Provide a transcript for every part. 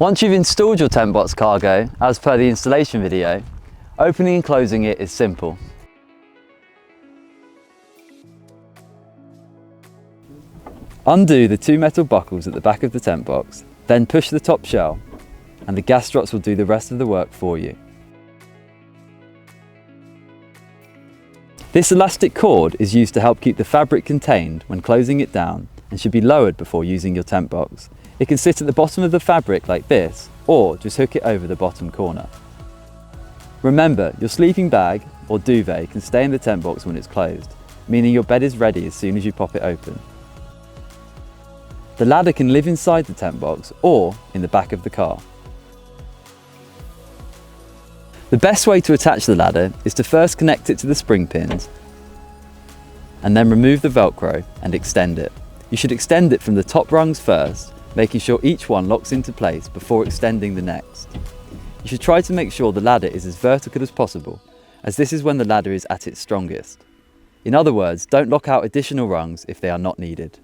Once you've installed your TentBox Cargo, as per the installation video, opening and closing it is simple. Undo the two metal buckles at the back of the tent box, then push the top shell, and the gas struts will do the rest of the work for you. This elastic cord is used to help keep the fabric contained when closing it down and should be lowered before using your tent box. It can sit at the bottom of the fabric like this, or just hook it over the bottom corner. Remember, your sleeping bag or duvet can stay in the tent box when it's closed, meaning your bed is ready as soon as you pop it open. The ladder can live inside the tent box or in the back of the car. The best way to attach the ladder is to first connect it to the spring pins and then remove the Velcro and extend it. You should extend it from the top rungs first, making sure each one locks into place before extending the next. You should try to make sure the ladder is as vertical as possible, as this is when the ladder is at its strongest. In other words, don't lock out additional rungs if they are not needed.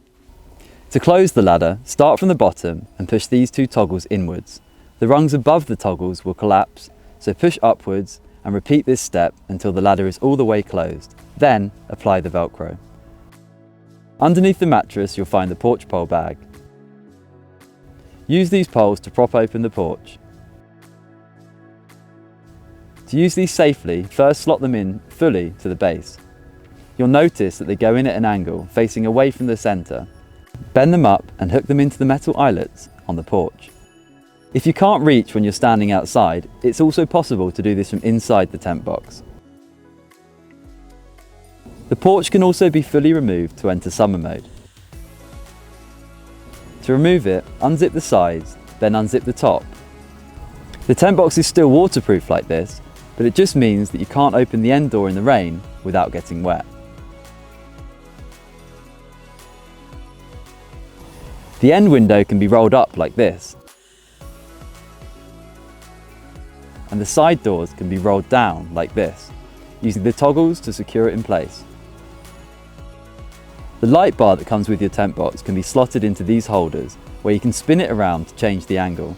To close the ladder, start from the bottom and push these two toggles inwards. The rungs above the toggles will collapse, so push upwards and repeat this step until the ladder is all the way closed. Then apply the Velcro. Underneath the mattress you'll find the porch pole bag. Use these poles to prop open the porch. To use these safely, first slot them in fully to the base. You'll notice that they go in at an angle facing away from the centre. Bend them up and hook them into the metal eyelets on the porch. If you can't reach when you're standing outside, it's also possible to do this from inside the tent box. The porch can also be fully removed to enter summer mode. To remove it, unzip the sides, then unzip the top. The tent box is still waterproof like this, but it just means that you can't open the end door in the rain without getting wet. The end window can be rolled up like this, and the side doors can be rolled down like this, using the toggles to secure it in place. The light bar that comes with your tent box can be slotted into these holders, where you can spin it around to change the angle.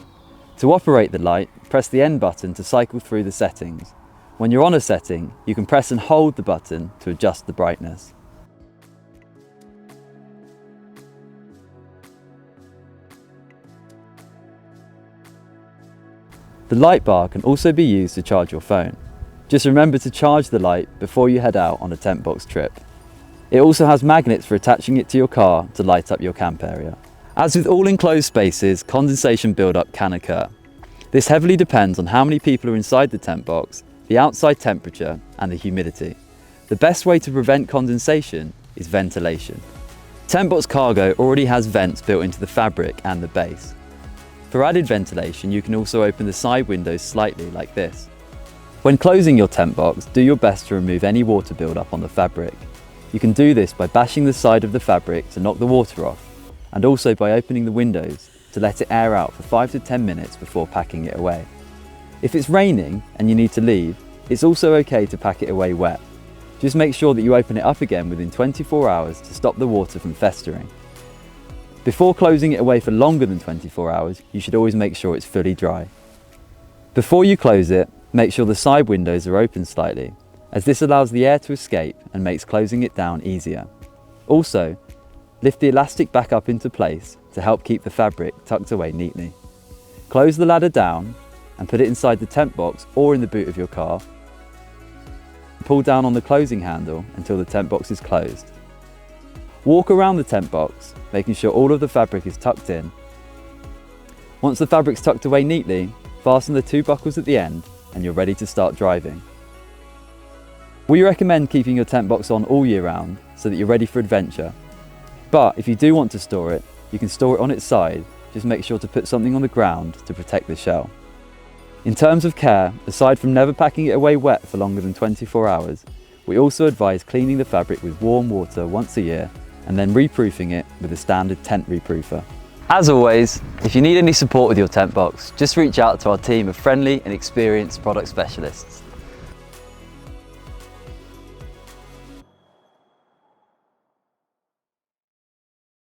To operate the light, press the N button to cycle through the settings. When you're on a setting, you can press and hold the button to adjust the brightness. The light bar can also be used to charge your phone. Just remember to charge the light before you head out on a tent box trip. It also has magnets for attaching it to your car to light up your camp area. As with all enclosed spaces, condensation buildup can occur. This heavily depends on how many people are inside the tent box, the outside temperature, and the humidity. The best way to prevent condensation is ventilation. TentBox Cargo already has vents built into the fabric and the base. For added ventilation, you can also open the side windows slightly like this. When closing your tent box, do your best to remove any water buildup on the fabric. You can do this by bashing the side of the fabric to knock the water off, and also by opening the windows to let it air out for 5 to 10 minutes before packing it away. If it's raining and you need to leave, it's also okay to pack it away wet. Just make sure that you open it up again within 24 hours to stop the water from festering. Before closing it away for longer than 24 hours, you should always make sure it's fully dry. Before you close it, make sure the side windows are open slightly, as this allows the air to escape and makes closing it down easier. Also, lift the elastic back up into place to help keep the fabric tucked away neatly. Close the ladder down and put it inside the tent box or in the boot of your car. Pull down on the closing handle until the tent box is closed. Walk around the tent box, making sure all of the fabric is tucked in. Once the fabric's tucked away neatly, fasten the two buckles at the end and you're ready to start driving. We recommend keeping your tent box on all year round so that you're ready for adventure. But if you do want to store it, you can store it on its side. Just make sure to put something on the ground to protect the shell. In terms of care, aside from never packing it away wet for longer than 24 hours, we also advise cleaning the fabric with warm water once a year and then reproofing it with a standard tent reproofer. As always, if you need any support with your tent box, just reach out to our team of friendly and experienced product specialists.